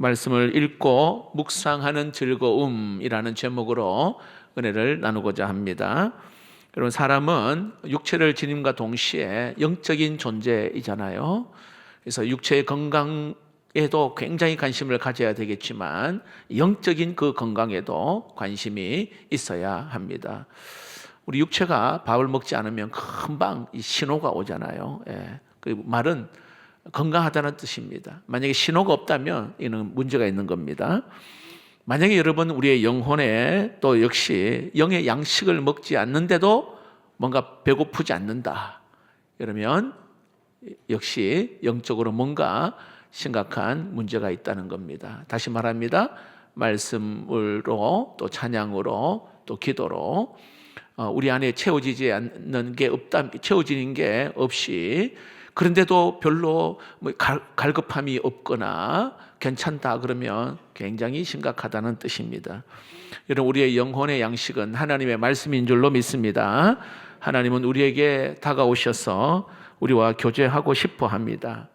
말씀을 읽고 묵상하는 즐거움이라는 제목으로 은혜를 나누고자 합니다. 여러분, 사람은 육체를 지님과 동시에 영적인 존재이잖아요. 그래서 육체의 건강에도 굉장히 관심을 가져야 되겠지만 영적인 그 건강에도 관심이 있어야 합니다. 우리 육체가 밥을 먹지 않으면 금방 이 신호가 오잖아요. 그 말은 건강하다는 뜻입니다. 만약에 신호가 없다면 이는 문제가 있는 겁니다. 만약에 여러분 우리의 영혼에 또 역시 영의 양식을 먹지 않는데도 뭔가 배고프지 않는다, 그러면 역시 영적으로 뭔가 심각한 문제가 있다는 겁니다. 다시 말합니다. 말씀으로 또 찬양으로 또 기도로 우리 안에 채워지지 않는 게 없다, 채워지는 게 없이 그런데도 별로 갈급함이 없거나 괜찮다 그러면 굉장히 심각하다는 뜻입니다. 여러분, 우리의 영혼의 양식은 하나님의 말씀인 줄로 믿습니다. 하나님은 우리에게 다가오셔서 우리와 교제하고 싶어 합니다.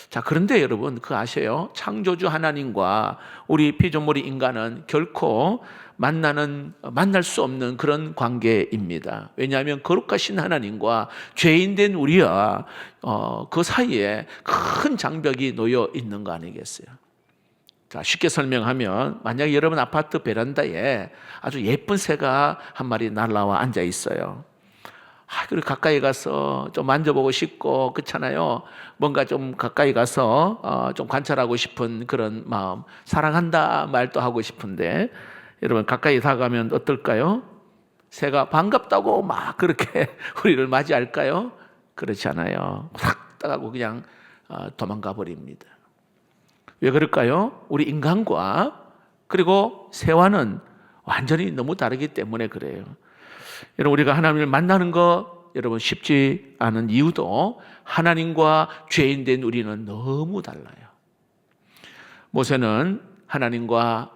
자, 그런데 여러분 그거 아세요? 창조주 하나님과 우리 피조물이 인간은 결코 만날 수 없는 그런 관계입니다. 왜냐하면 거룩하신 하나님과 죄인된 우리와 그 사이에 큰 장벽이 놓여 있는 거 아니겠어요? 자, 쉽게 설명하면 만약에 여러분 아파트 베란다에 아주 예쁜 새가 한 마리 날라와 앉아 있어요. 그리고 가까이 가서 좀 만져보고 싶고 그렇잖아요. 뭔가 좀 가까이 가서 좀 관찰하고 싶은 그런 마음, 사랑한다 말도 하고 싶은데 여러분 가까이 다가가면 어떨까요? 새가 반갑다고 막 그렇게 우리를 맞이할까요? 그렇지 않아요. 확 따가고 그냥 도망가 버립니다. 왜 그럴까요? 우리 인간과 그리고 새와는 완전히 너무 다르기 때문에 그래요. 여러분, 우리가 하나님을 만나는 거 여러분 쉽지 않은 이유도 하나님과 죄인된 우리는 너무 달라요. 모세는 하나님과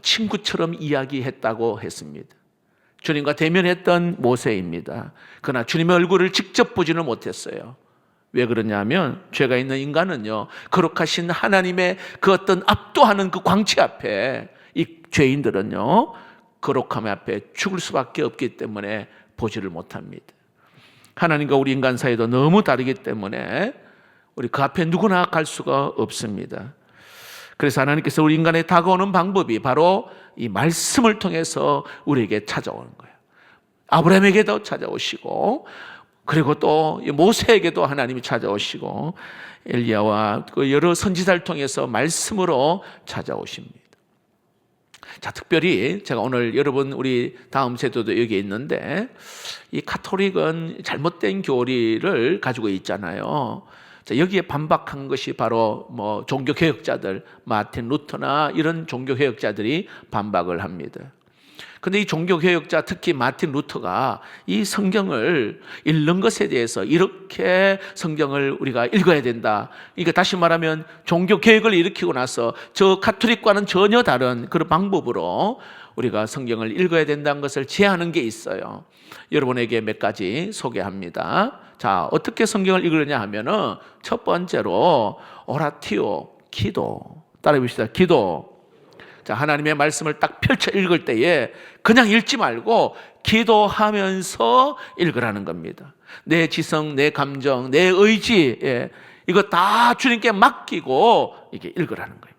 친구처럼 이야기했다고 했습니다. 주님과 대면했던 모세입니다. 그러나 주님의 얼굴을 직접 보지는 못했어요. 왜 그러냐면 죄가 있는 인간은요, 거룩하신 하나님의 그 어떤 압도하는 그 광채 앞에 이 죄인들은요 거룩함 앞에 죽을 수밖에 없기 때문에 보지를 못합니다. 하나님과 우리 인간 사이도 너무 다르기 때문에 우리 그 앞에 누구나 갈 수가 없습니다. 그래서 하나님께서 우리 인간에 다가오는 방법이 바로 이 말씀을 통해서 우리에게 찾아오는 거예요. 아브라함에게도 찾아오시고 그리고 또 모세에게도 하나님이 찾아오시고 엘리야와 그 여러 선지자를 통해서 말씀으로 찾아오십니다. 자, 특별히 제가 오늘 여러분 우리 다음 세대도 여기 있는데 이 가톨릭은 잘못된 교리를 가지고 있잖아요. 자, 여기에 반박한 것이 바로 종교개혁자들, 마틴 루터나 이런 종교개혁자들이 반박을 합니다. 근데 이 종교개혁자, 특히 마틴 루터가 이 성경을 읽는 것에 대해서 이렇게 성경을 우리가 읽어야 된다. 그러니까 다시 말하면 종교개혁을 일으키고 나서 저 가톨릭과는 전혀 다른 그런 방법으로 우리가 성경을 읽어야 된다는 것을 제안한 게 있어요. 여러분에게 몇 가지 소개합니다. 자, 어떻게 성경을 읽으려냐 하면은 첫 번째로 오라티오, 기도. 따라해 봅시다. 기도. 자, 하나님의 말씀을 딱 펼쳐 읽을 때에 그냥 읽지 말고 기도하면서 읽으라는 겁니다. 내 지성, 내 감정, 내 의지, 이거 다 주님께 맡기고 이게 읽으라는 거예요.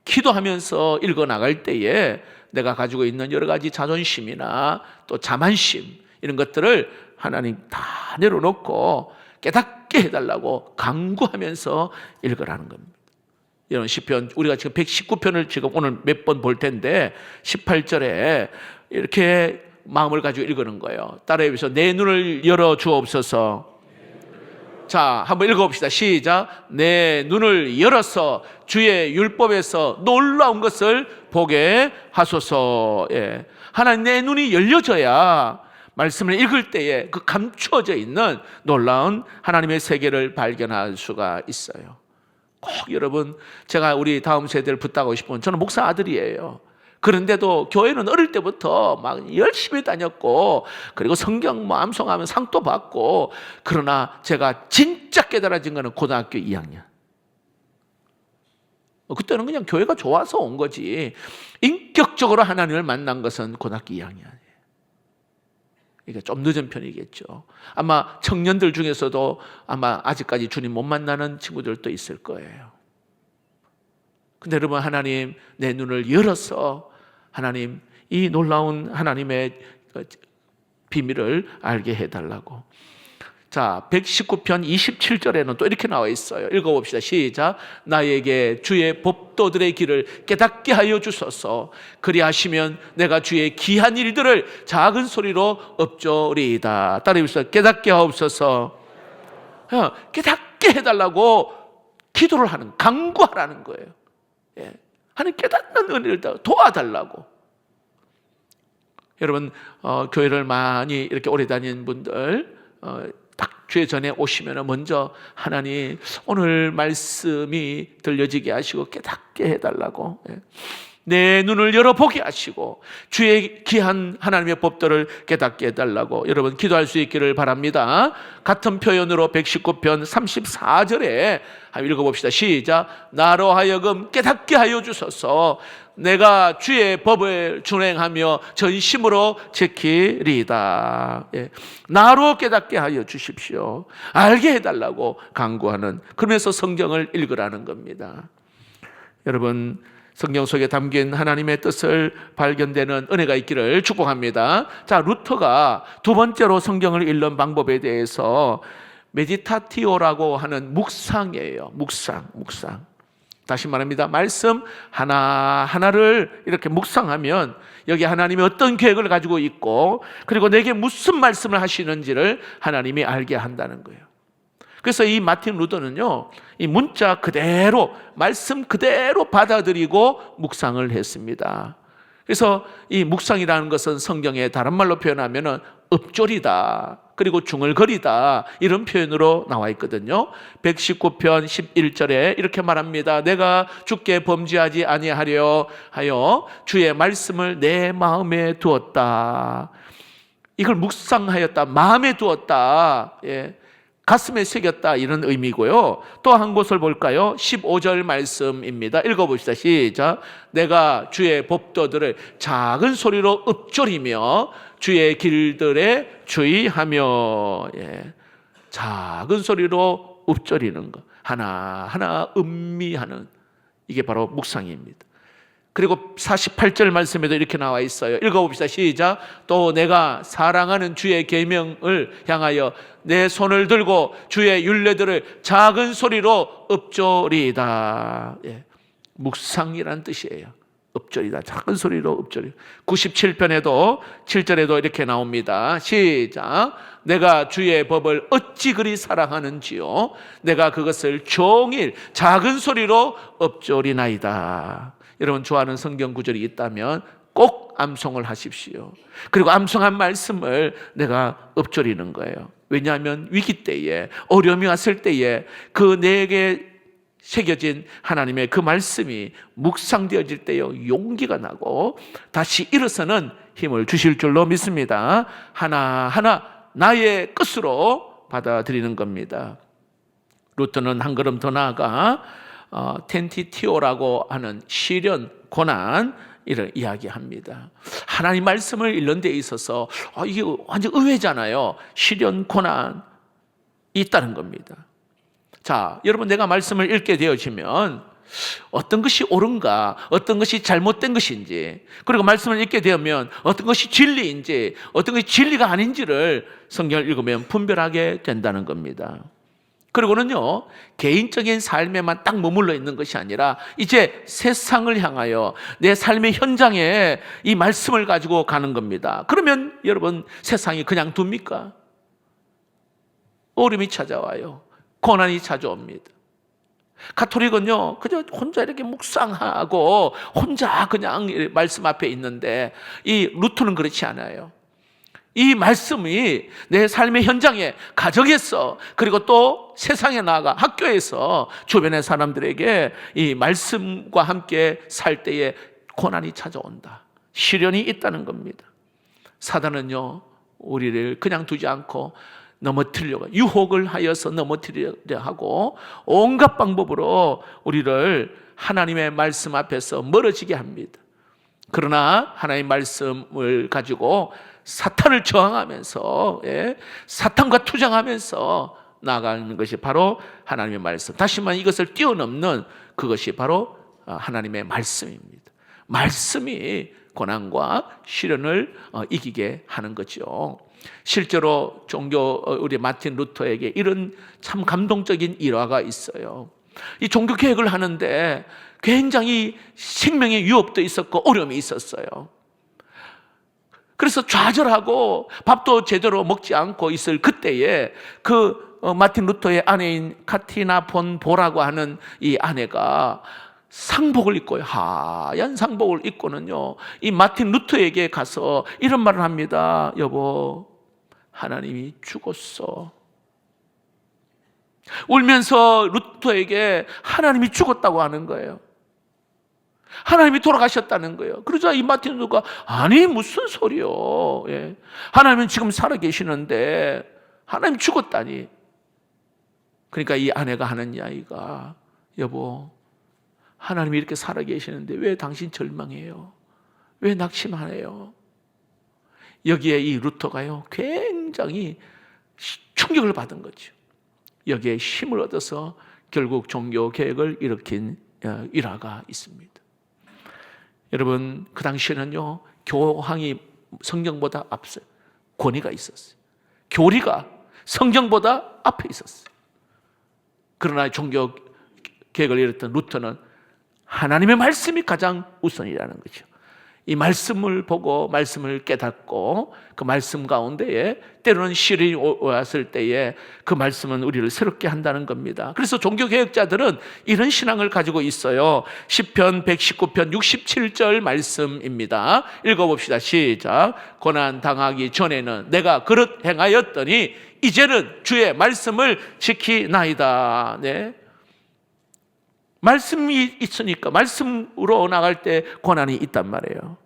기도하면서 읽어 나갈 때에 내가 가지고 있는 여러 가지 자존심이나 또 자만심 이런 것들을 하나님 다 내려놓고 깨닫게 해달라고 간구하면서 읽으라는 겁니다. 이런 시편, 우리가 지금 119편을 지금 오늘 몇 번 볼 텐데 18절에 이렇게 마음을 가지고 읽는 거예요. 따라해 보세요. 내 눈을 열어 주옵소서. 자, 한번 읽어봅시다. 시작. 내 눈을 열어서 주의 율법에서 놀라운 것을 보게 하소서. 하나님, 내 눈이 열려져야 말씀을 읽을 때에 그 감추어져 있는 놀라운 하나님의 세계를 발견할 수가 있어요. 꼭 여러분, 제가 우리 다음 세대를 부탁하고 싶은, 저는 목사 아들이에요. 그런데도 교회는 어릴 때부터 막 열심히 다녔고 그리고 성경 암송하면 상도 받고, 그러나 제가 진짜 깨달아진 거는 고등학교 2학년. 그때는 그냥 교회가 좋아서 온 거지 인격적으로 하나님을 만난 것은 고등학교 2학년이에요. 그러니까 좀 늦은 편이겠죠. 아마 청년들 중에서도 아마 아직까지 주님 못 만나는 친구들도 있을 거예요. 근데 여러분, 하나님 내 눈을 열어서 하나님 이 놀라운 하나님의 비밀을 알게 해달라고. 자, 119편 27절에는 또 이렇게 나와 있어요. 읽어봅시다. 시작. 나에게 주의 법도들의 길을 깨닫게 하여 주소서. 그리하시면 내가 주의 귀한 일들을 작은 소리로 읊조리이다. 따라해보시다. 깨닫게 하옵소서. 깨닫게 해달라고 기도를 하는, 간구하라는 거예요. 예. 하나님 깨닫는 은혜를 도와달라고. 여러분, 교회를 많이 이렇게 오래 다닌 분들, 딱 주의 전에 오시면 먼저 하나님 오늘 말씀이 들려지게 하시고 깨닫게 해달라고, 내 눈을 열어보게 하시고 주의 귀한 하나님의 법도를 깨닫게 해달라고 여러분 기도할 수 있기를 바랍니다. 같은 표현으로 119편 34절에 한번 읽어봅시다. 시작. 나로 하여금 깨닫게 하여 주소서. 내가 주의 법을 준행하며 전심으로 지키리이다. 나로 깨닫게 하여 주십시오. 알게 해달라고 간구하는, 그러면서 성경을 읽으라는 겁니다. 여러분, 성경 속에 담긴 하나님의 뜻을 발견되는 은혜가 있기를 축복합니다. 자, 루터가 두 번째로 성경을 읽는 방법에 대해서 메디타티오라고 하는 묵상이에요. 묵상. 다시 말합니다. 말씀 하나하나를 이렇게 묵상하면 여기 하나님이 어떤 계획을 가지고 있고 그리고 내게 무슨 말씀을 하시는지를 하나님이 알게 한다는 거예요. 그래서 이 마틴 루터는요, 이 문자 그대로, 말씀 그대로 받아들이고 묵상을 했습니다. 그래서 이 묵상이라는 것은 성경에 다른 말로 표현하면 읊조리다, 그리고 중얼거리다, 이런 표현으로 나와 있거든요. 119편 11절에 이렇게 말합니다. 내가 주께 범죄하지 아니하려 하여 주의 말씀을 내 마음에 두었다. 이걸 묵상하였다, 마음에 두었다, 가슴에 새겼다, 이런 의미고요. 또 한 곳을 볼까요? 15절 말씀입니다. 읽어봅시다. 시작. 내가 주의 법도들을 작은 소리로 읊조리며 주의 길들에 주의하며. 작은 소리로 읊조리는 것, 하나하나 음미하는, 이게 바로 묵상입니다. 그리고 48절 말씀에도 이렇게 나와 있어요. 읽어봅시다. 시작. 또 내가 사랑하는 주의 계명을 향하여 내 손을 들고 주의 율례들을 작은 소리로 읊조리이다. 묵상이란 뜻이에요. 읊조리다, 작은 소리로 읊조리. 97편에도 7절에도 이렇게 나옵니다. 시작. 내가 주의 법을 어찌 그리 사랑하는지요, 내가 그것을 종일 작은 소리로 읊조리나이다. 여러분, 좋아하는 성경 구절이 있다면 꼭 암송을 하십시오. 그리고 암송한 말씀을 내가 읊조리는 거예요. 왜냐하면 위기 때에, 어려움이 왔을 때에 그 내게 새겨진 하나님의 그 말씀이 묵상되어질 때에 용기가 나고 다시 일어서는 힘을 주실 줄로 믿습니다. 하나하나 나의 것으로 받아들이는 겁니다. 루터는 한 걸음 더 나아가 텐티티오라고 하는 시련, 고난, 이를 이야기합니다. 하나님 말씀을 읽는 데 있어서 이게 완전 의외잖아요. 시련, 고난 있다는 겁니다. 자, 여러분, 내가 말씀을 읽게 되어지면 어떤 것이 옳은가, 어떤 것이 잘못된 것인지, 그리고 말씀을 읽게 되면 어떤 것이 진리인지, 어떤 것이 진리가 아닌지를 성경을 읽으면 분별하게 된다는 겁니다. 그리고는요, 개인적인 삶에만 딱 머물러 있는 것이 아니라 이제 세상을 향하여 내 삶의 현장에 이 말씀을 가지고 가는 겁니다. 그러면 여러분, 세상이 그냥 둡니까? 어려움이 찾아와요. 고난이 찾아옵니다. 가톨릭은요, 그저 혼자 이렇게 묵상하고 혼자 그냥 말씀 앞에 있는데, 이 루터는 그렇지 않아요. 이 말씀이 내 삶의 현장에, 가정에서, 그리고 또 세상에 나아가 학교에서 주변의 사람들에게 이 말씀과 함께 살 때에 고난이 찾아온다, 시련이 있다는 겁니다. 사단은요, 우리를 그냥 두지 않고 넘어뜨리려고, 유혹을 하여서 넘어뜨리려 하고 온갖 방법으로 우리를 하나님의 말씀 앞에서 멀어지게 합니다. 그러나 하나님의 말씀을 가지고 사탄을 저항하면서, 사탄과 투쟁하면서 나아가는 것이 바로 하나님의 말씀. 다시 말해 이것을 뛰어넘는 그것이 바로 하나님의 말씀입니다. 말씀이 고난과 시련을 이기게 하는 거죠. 실제로 우리 마틴 루터에게 이런 참 감동적인 일화가 있어요. 이 종교 개혁을 하는데 굉장히 생명의 위협도 있었고 어려움이 있었어요. 그래서 좌절하고 밥도 제대로 먹지 않고 있을 그때에 마틴 루터의 아내인 카티나 폰 보라고 하는 이 아내가 상복을 입고요, 하얀 상복을 입고는요, 이 마틴 루터에게 가서 이런 말을 합니다. 여보, 하나님이 죽었어. 울면서 루터에게 하나님이 죽었다고 하는 거예요. 하나님이 돌아가셨다는 거예요. 그러자 이 마틴 루터가 아니 무슨 소리요? 하나님은 지금 살아계시는데 하나님 죽었다니. 그러니까 이 아내가 하는 이야기가 여보, 하나님이 이렇게 살아계시는데 왜 당신 절망해요? 왜 낙심하네요? 여기에 이 루터가요 굉장히 충격을 받은 거죠. 여기에 힘을 얻어서 결국 종교 개혁을 일으킨 일화가 있습니다. 여러분, 그 당시에는요 교황이 성경보다 앞서요. 권위가 있었어요. 교리가 성경보다 앞에 있었어요. 그러나 종교 개혁을 이뤘던 루터는 하나님의 말씀이 가장 우선이라는 거죠. 이 말씀을 보고 말씀을 깨닫고 그 말씀 가운데에 때로는 시련이 왔을 때에 그 말씀은 우리를 새롭게 한다는 겁니다. 그래서 종교개혁자들은 이런 신앙을 가지고 있어요. 시편 119편 67절 말씀입니다. 읽어봅시다. 시작. 고난 당하기 전에는 내가 그릇 행하였더니 이제는 주의 말씀을 지키나이다. 네. 말씀이 있으니까 말씀으로 나갈 때 고난이 있단 말이에요.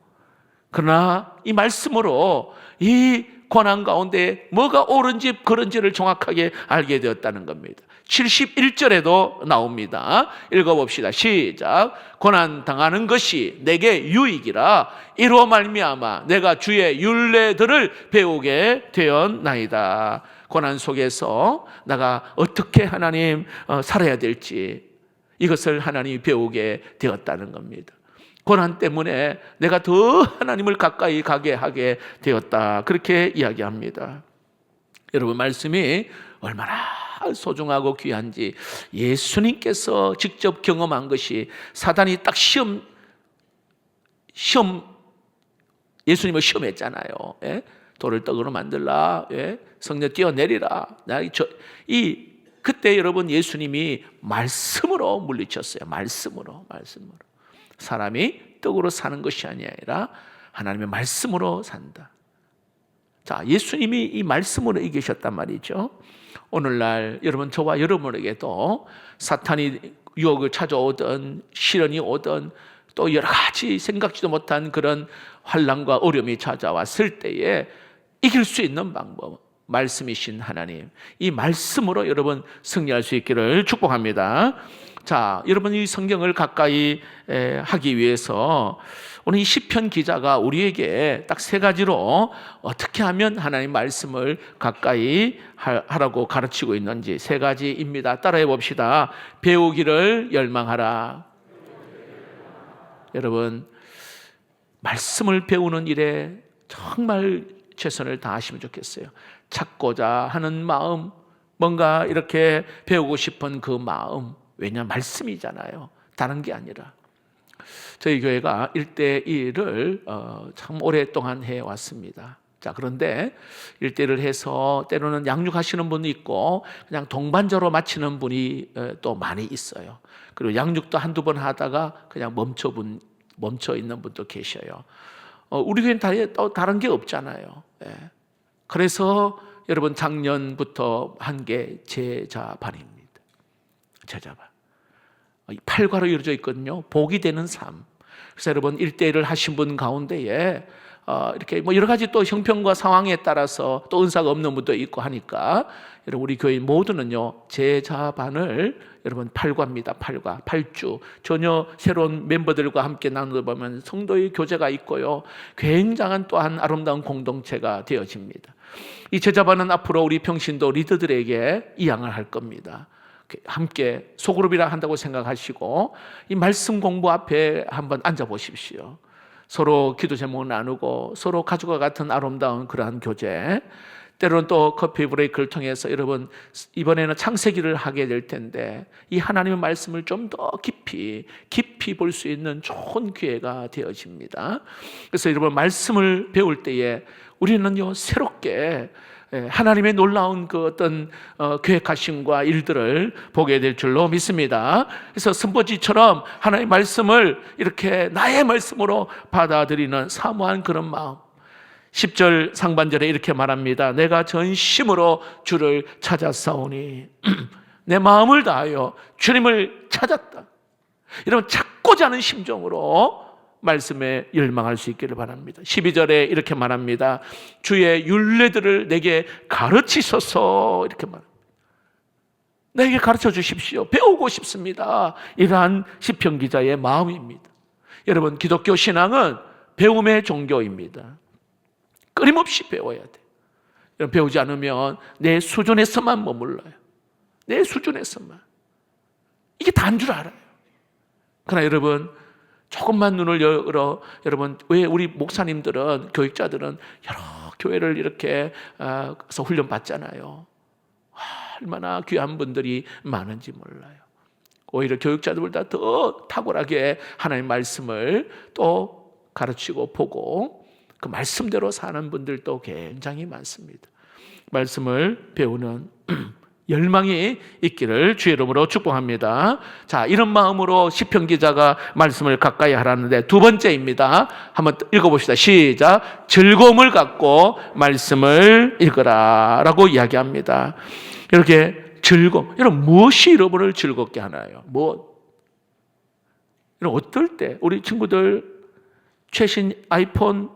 그러나 이 말씀으로 이 고난 가운데 뭐가 옳은지 그른지를 정확하게 알게 되었다는 겁니다. 71절에도 나옵니다. 읽어봅시다. 시작. 고난 당하는 것이 내게 유익이라 이로 말미암아 내가 주의 율례들을 배우게 되었나이다. 고난 속에서 내가 어떻게 하나님 살아야 될지 이것을 하나님이 배우게 되었다는 겁니다. 고난 때문에 내가 더 하나님을 가까이 가게 하게 되었다. 그렇게 이야기합니다. 여러분, 말씀이 얼마나 소중하고 귀한지 예수님께서 직접 경험한 것이 사단이 딱 예수님을 시험했잖아요. 돌을 떡으로 만들라, 성령 뛰어내리라. 그때 여러분 예수님이 말씀으로 물리쳤어요. 말씀으로. 사람이 떡으로 사는 것이 아니라 하나님의 말씀으로 산다. 자, 예수님이 이 말씀으로 이기셨단 말이죠. 오늘날 여러분, 저와 여러분에게도 사탄이 유혹을 찾아오든 시련이 오든 또 여러 가지 생각지도 못한 그런 환난과 어려움이 찾아왔을 때에 이길 수 있는 방법, 말씀이신 하나님, 이 말씀으로 여러분 승리할 수 있기를 축복합니다. 자, 여러분, 이 성경을 가까이 하기 위해서 오늘 이 시편 기자가 우리에게 딱 세 가지로 어떻게 하면 하나님 말씀을 가까이 하라고 가르치고 있는지 세 가지입니다. 따라해 봅시다. 배우기를 열망하라. 여러분, 말씀을 배우는 일에 정말 최선을 다하시면 좋겠어요. 찾고자 하는 마음, 뭔가 이렇게 배우고 싶은 그 마음, 왜냐하면 말씀이잖아요. 다른 게 아니라. 저희 교회가 1대1을 참 오랫동안 해왔습니다. 자, 그런데 1대1을 해서 때로는 양육하시는 분이 있고 그냥 동반자로 마치는 분이 또 많이 있어요. 그리고 양육도 한두 번 하다가 그냥 멈춰 있는 분도 계셔요. 우리 교회는 또 다른 게 없잖아요. 그래서 여러분, 작년부터 한 게 제자반입니다. 제자반. 8과로 이루어져 있거든요. 복이 되는 삶. 그래서 여러분, 1대1을 하신 분 가운데에 이렇게 뭐 여러 가지 또 형편과 상황에 따라서 또 은사가 없는 분도 있고 하니까 여러분 우리 교인 모두는요 제자반을 여러분 8과입니다. 8과 8주 전혀 새로운 멤버들과 함께 나누다 보면 성도의 교제가 있고요 굉장한 또한 아름다운 공동체가 되어집니다. 이 제자반은 앞으로 우리 평신도 리더들에게 이양을 할 겁니다. 함께 소그룹이라 한다고 생각하시고 이 말씀 공부 앞에 한번 앉아 보십시오. 서로 기도 제목 나누고 서로 가족과 같은 아름다운 그러한 교제, 때로는 또 커피 브레이크를 통해서 여러분 이번에는 창세기를 하게 될 텐데 이 하나님의 말씀을 좀 더 깊이 볼 수 있는 좋은 기회가 되어집니다. 그래서 여러분 말씀을 배울 때에 우리는요 새롭게 하나님의 놀라운 그 어떤 계획하심과 일들을 보게 될 줄로 믿습니다. 그래서 선포지처럼 하나님의 말씀을 이렇게 나의 말씀으로 받아들이는 사모한 그런 마음. 10절 상반절에 이렇게 말합니다. 내가 전심으로 주를 찾았사오니 내 마음을 다하여 주님을 찾았다. 이런 찾고자 하는 심정으로 말씀에 열망할 수 있기를 바랍니다. 12절에 이렇게 말합니다. 주의 율례들을 내게 가르치소서 이렇게 말합니다. 내게 가르쳐 주십시오. 배우고 싶습니다. 이러한 시편 기자의 마음입니다. 여러분 기독교 신앙은 배움의 종교입니다. 끊임없이 배워야 돼요. 배우지 않으면 내 수준에서만 머물러요. 내 수준에서만. 이게 다인 줄 알아요. 그러나 여러분 조금만 눈을 열어 여러분 왜 우리 목사님들은 교육자들은 여러 교회를 이렇게 가서 훈련 받잖아요. 얼마나 귀한 분들이 많은지 몰라요. 오히려 교육자들보다 더 탁월하게 하나님의 말씀을 또 가르치고 보고 그 말씀대로 사는 분들도 굉장히 많습니다. 말씀을 배우는 열망이 있기를 주의 이름으로 축복합니다. 자, 이런 마음으로 시편 기자가 말씀을 가까이 하라는데 두 번째입니다. 한번 읽어봅시다. 시작. 즐거움을 갖고 말씀을 읽으라 라고 이야기합니다. 이렇게 즐거움. 여러분 무엇이 여러분을 즐겁게 하나요? 여러분 어떨 때 우리 친구들 최신 아이폰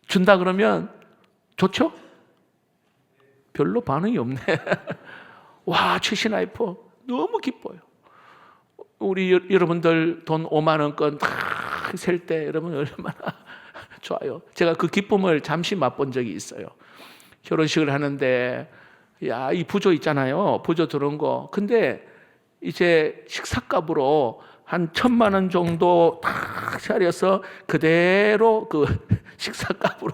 준다 그러면 좋죠? 별로 반응이 없네. 와, 최신 아이폰 너무 기뻐요. 우리 여러분들 돈 5만 원권 딱 셀 때 여러분 얼마나 좋아요. 제가 그 기쁨을 잠시 맛본 적이 있어요. 결혼식을 하는데 야, 이 부조 있잖아요. 부조 들어온 거. 근데 이제 식사값으로 한 1,000만 원 정도 딱 차려서 그대로 그 식사값으로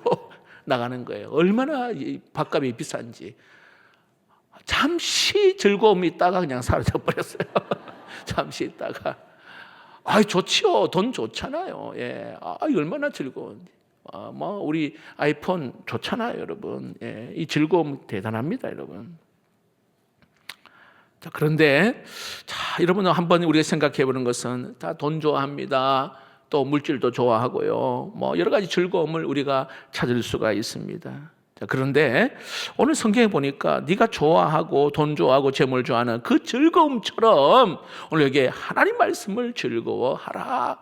나가는 거예요. 얼마나 밥값이 비싼지. 잠시 즐거움이 있다가 그냥 사라져 버렸어요. 잠시 있다가. 좋지요. 돈 좋잖아요. 예. 얼마나 즐거운지. 우리 아이폰 좋잖아요, 여러분. 예. 이 즐거움 대단합니다, 여러분. 자, 그런데 여러분 한번 우리가 생각해 보는 것은 다 돈 좋아합니다. 또 물질도 좋아하고요. 여러 가지 즐거움을 우리가 찾을 수가 있습니다. 자, 그런데 오늘 성경에 보니까 네가 좋아하고 돈 좋아하고 재물 좋아하는 그 즐거움처럼 오늘 여기에 하나님 말씀을 즐거워하라.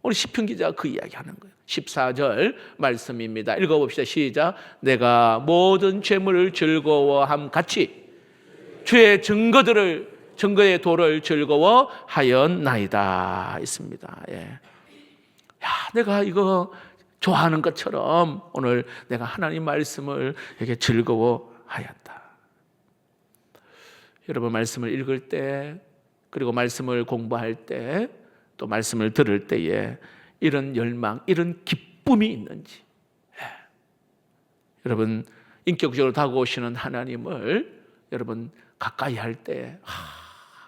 오늘 시편 기자가 그 이야기하는 거예요. 14절 말씀입니다. 읽어봅시다. 시작. 내가 모든 재물을 즐거워함 같이 주의 증거의 도를 즐거워하였나이다 있습니다. 예. 내가 이거 좋아하는 것처럼 오늘 내가 하나님 말씀을 이렇게 즐거워하였다. 여러분 말씀을 읽을 때 그리고 말씀을 공부할 때 또 말씀을 들을 때에 이런 열망, 이런 기쁨이 있는지 여러분 인격적으로 다가오시는 하나님을 여러분 가까이 할 때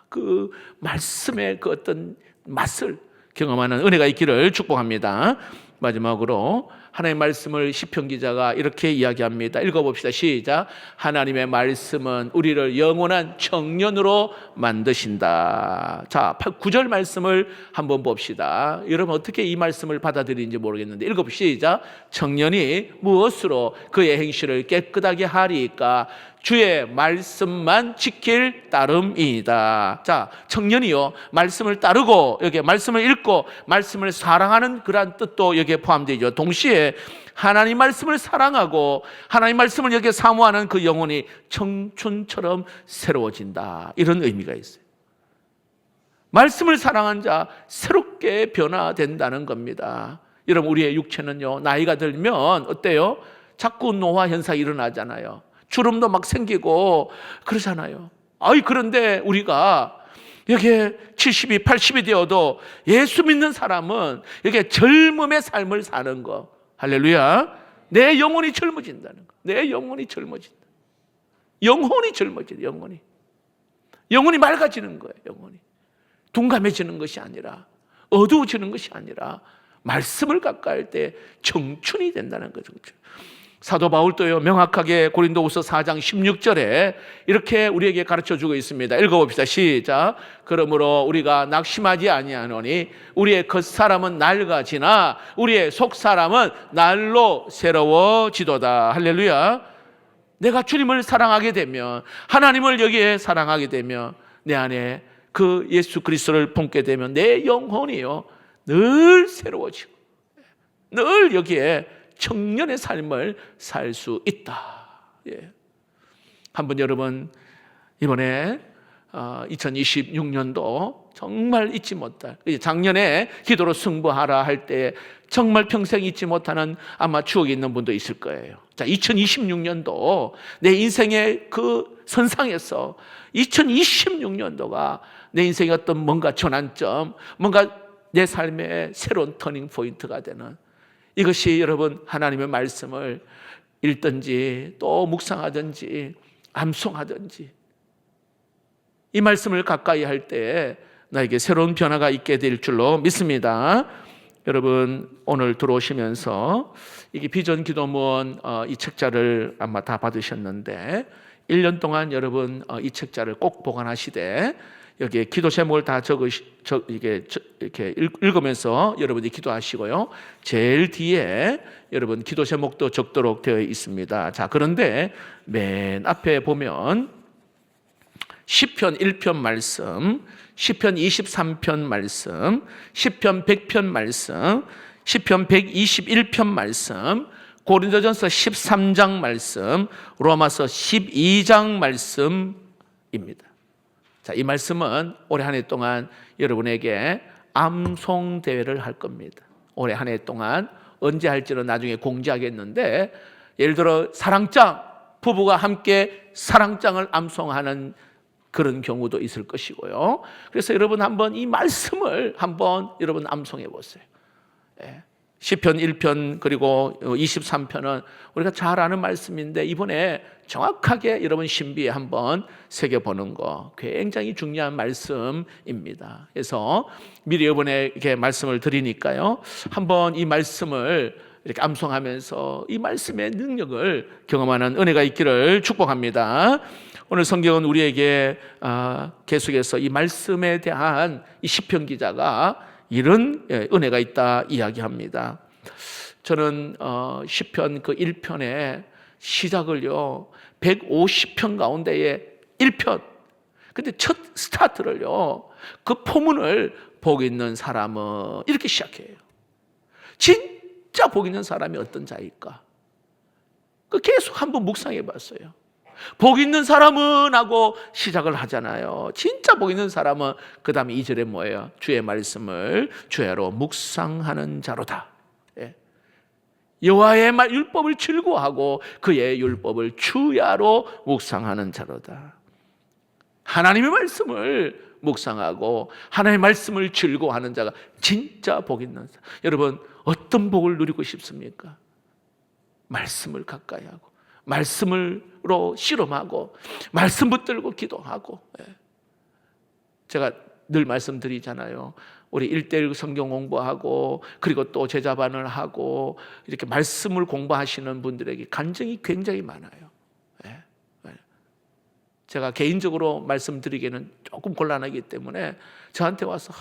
그 말씀의 그 어떤 맛을 경험하는 은혜가 있기를 축복합니다. 마지막으로 하나님의 말씀을 시편 기자가 이렇게 이야기합니다. 읽어봅시다. 시작. 하나님의 말씀은 우리를 영원한 청년으로 만드신다. 자, 9절 말씀을 한번 봅시다. 여러분 어떻게 이 말씀을 받아들이는지 모르겠는데 읽어봅시다. 시작. 청년이 무엇으로 그의 행실을 깨끗하게 하리까? 주의 말씀만 지킬 따름이다. 자, 청년이요 말씀을 따르고 여기 말씀을 읽고 말씀을 사랑하는 그러한 뜻도 여기 여기에 포함되죠. 동시에 하나님 말씀을 사랑하고 하나님 말씀을 여기에 사모하는 그 영혼이 청춘처럼 새로워진다, 이런 의미가 있어요. 말씀을 사랑한 자 새롭게 변화된다는 겁니다. 여러분, 우리의 육체는요, 나이가 들면 어때요? 자꾸 노화 현상이 일어나잖아요. 주름도 막 생기고 그러잖아요. 그런데 우리가 여기에 70이 80이 되어도 예수 믿는 사람은 여기에 젊음의 삶을 사는 거. 할렐루야. 내 영혼이 젊어진다는 거. 내 영혼이 젊어진다. 영혼이 젊어진다. 영혼이 맑아지는 거예요. 영혼이 둔감해지는 것이 아니라, 어두워지는 것이 아니라 말씀을 가까이 할 때 청춘이 된다는 거죠. 사도 바울도요, 명확하게 고린도후서 4장 16절에 이렇게 우리에게 가르쳐주고 있습니다. 읽어봅시다. 시작. 그러므로 우리가 낙심하지 아니하노니 우리의 겉사람은 낡아지나 우리의 속사람은 날로 새로워지도다. 할렐루야. 내가 주님을 사랑하게 되면, 하나님을 여기에 사랑하게 되면, 내 안에 그 예수 그리스도를 품게 되면 내 영혼이요 늘 새로워지고 늘 여기에 청년의 삶을 살 수 있다. 한번 여러분, 이번에 2026년도 정말 잊지 못할, 작년에 기도로 승부하라 할 때 정말 평생 잊지 못하는 아마 추억이 있는 분도 있을 거예요. 자, 2026년도 내 인생의 그 선상에서 2026년도가 내 인생의 어떤 뭔가 전환점, 뭔가 내 삶의 새로운 터닝 포인트가 되는, 이것이 여러분 하나님의 말씀을 읽든지 또 묵상하든지 암송하든지 이 말씀을 가까이 할 때 나에게 새로운 변화가 있게 될 줄로 믿습니다. 여러분, 오늘 들어오시면서 이게 비전 기도문 이 책자를 아마 다 받으셨는데 1년 동안 여러분 이 책자를 꼭 보관하시되 여기에 기도 제목을 다 이렇게 읽으면서 여러분이 기도하시고요. 제일 뒤에 여러분 기도 제목도 적도록 되어 있습니다. 자, 그런데 맨 앞에 보면 시편 1편 말씀, 시편 23편 말씀, 시편 100편 말씀, 시편 121편 말씀, 고린도전서 13장 말씀, 로마서 12장 말씀입니다. 자, 이 말씀은 올해 한 해 동안 여러분에게 암송 대회를 할 겁니다. 올해 한 해 동안 언제 할지는 나중에 공지하겠는데, 예를 들어 사랑장, 부부가 함께 사랑장을 암송하는 그런 경우도 있을 것이고요. 그래서 여러분 한번 이 말씀을 한번 여러분 암송해 보세요. 시편 1편 그리고 23편은 우리가 잘 아는 말씀인데 이번에 정확하게 여러분 신비에 한번 새겨보는 거 굉장히 중요한 말씀입니다. 그래서 미리 이번에 이렇게 말씀을 드리니까요, 한번 이 말씀을 이렇게 암송하면서 이 말씀의 능력을 경험하는 은혜가 있기를 축복합니다. 오늘 성경은 우리에게 계속해서 이 말씀에 대한 이 시편 기자가 이런 은혜가 있다 이야기합니다. 저는 시편 그 1편의 시작을요 150편 가운데에 1편, 근데 첫 스타트를요 그 포문을 복 있는 사람은 이렇게 시작해요. 진짜 복 있는 사람이 어떤 자일까? 그 계속 한번 묵상해 봤어요. 복 있는 사람은 하고 시작을 하잖아요. 진짜 복 있는 사람은 그 다음에 2절에 뭐예요? 주의 말씀을 주야로 묵상하는 자로다. 여호와의 말 율법을 즐거워하고 그의 율법을 주야로 묵상하는 자로다. 하나님의 말씀을 묵상하고 하나님의 말씀을 즐거워하는 자가 진짜 복 있는 자. 여러분, 어떤 복을 누리고 싶습니까? 말씀을 가까이 하고 말씀으로 실험하고 말씀 붙들고 기도하고. 제가 늘 말씀드리잖아요. 우리 1:1 성경 공부하고 그리고 또 제자반을 하고 이렇게 말씀을 공부하시는 분들에게 간증이 굉장히 많아요. 제가 개인적으로 말씀드리기에는 조금 곤란하기 때문에 저한테 와서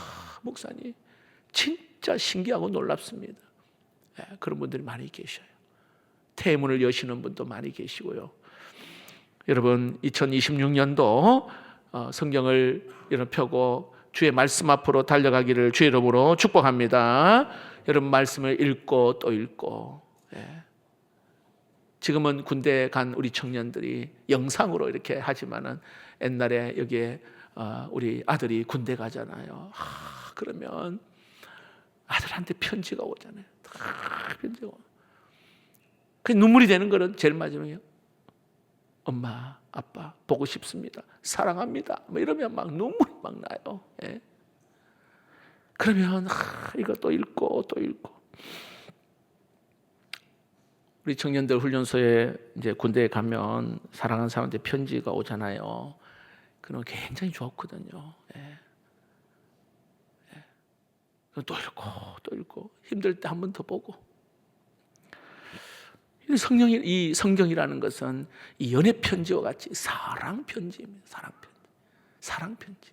목사님 진짜 신기하고 놀랍습니다. 그런 분들이 많이 계셔요. 태문을 여시는 분도 많이 계시고요. 여러분 2026년도 성경을 펴고 주의 말씀 앞으로 달려가기를 주의 이름으로 축복합니다. 여러분 말씀을 읽고 또 읽고, 예. 지금은 군대 간 우리 청년들이 영상으로 이렇게 하지만은 옛날에 여기에 우리 아들이 군대 가잖아요. 그러면 아들한테 편지가 오잖아요. 편지가 오. 그 눈물이 되는 거는 제일 마지막이에요. 엄마, 아빠 보고 싶습니다. 사랑합니다. 뭐 이러면 막 눈물이 막 나요. 예. 그러면 이거 또 읽고 또 읽고. 우리 청년들 훈련소에 이제 군대에 가면 사랑하는 사람한테 편지가 오잖아요. 그럼 굉장히 좋거든요. 예. 예. 또 읽고 또 읽고 힘들 때 한 번 더 보고. 이 성경이라는 것은 이 연애 편지와 같이 사랑 편지입니다. 사랑 편지. 사랑 편지.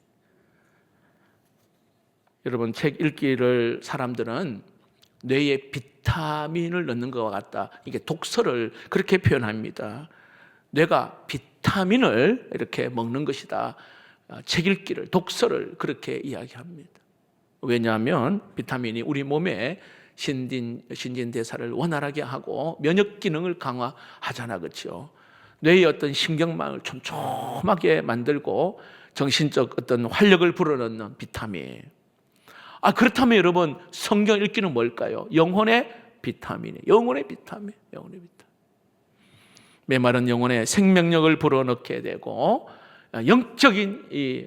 여러분 책 읽기를 사람들은 뇌에 비타민을 넣는 것과 같다. 이게 독서를 그렇게 표현합니다. 뇌가 비타민을 이렇게 먹는 것이다. 책 읽기를, 독서를 그렇게 이야기합니다. 왜냐하면 비타민이 우리 몸에 신진대사를 원활하게 하고 면역 기능을 강화하잖아, 그렇죠? 뇌의 어떤 신경망을 촘촘하게 만들고 정신적 어떤 활력을 불어넣는 비타민. 그렇다면 여러분 성경 읽기는 뭘까요? 영혼의 비타민이에요. 영혼의 비타민. 메마른 영혼에 생명력을 불어넣게 되고 영적인 이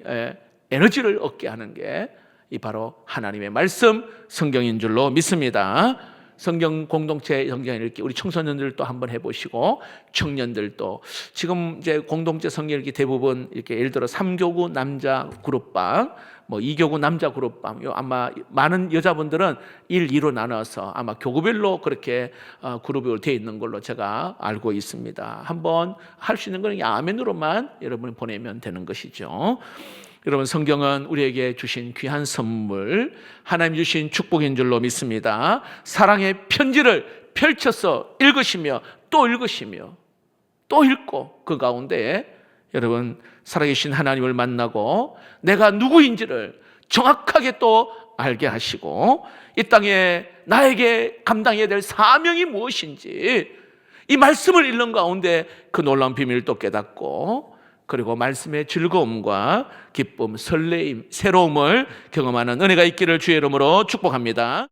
에너지를 얻게 하는 게 이 바로 하나님의 말씀 성경인 줄로 믿습니다. 성경 공동체 성경 읽기 우리 청소년들도 한번 해보시고 청년들도 지금 이제 공동체 성경 읽기 대부분 이렇게 예를 들어 3교구 남자 그룹방, 뭐 2교구 남자 그룹방, 아마 많은 여자분들은 1, 2로 나눠서 아마 교구별로 그렇게 그룹으로 되어 있는 걸로 제가 알고 있습니다. 한번 할 수 있는 건 아멘으로만 여러분이 보내면 되는 것이죠. 여러분 성경은 우리에게 주신 귀한 선물, 하나님 주신 축복인 줄로 믿습니다. 사랑의 편지를 펼쳐서 읽으시며 또 읽으시며 또 읽고 그 가운데 여러분 살아계신 하나님을 만나고 내가 누구인지를 정확하게 또 알게 하시고 이 땅에 나에게 감당해야 될 사명이 무엇인지 이 말씀을 읽는 가운데 그 놀라운 비밀을 또 깨닫고 그리고 말씀의 즐거움과 기쁨, 설레임, 새로움을 경험하는 은혜가 있기를 주의 이름으로 축복합니다.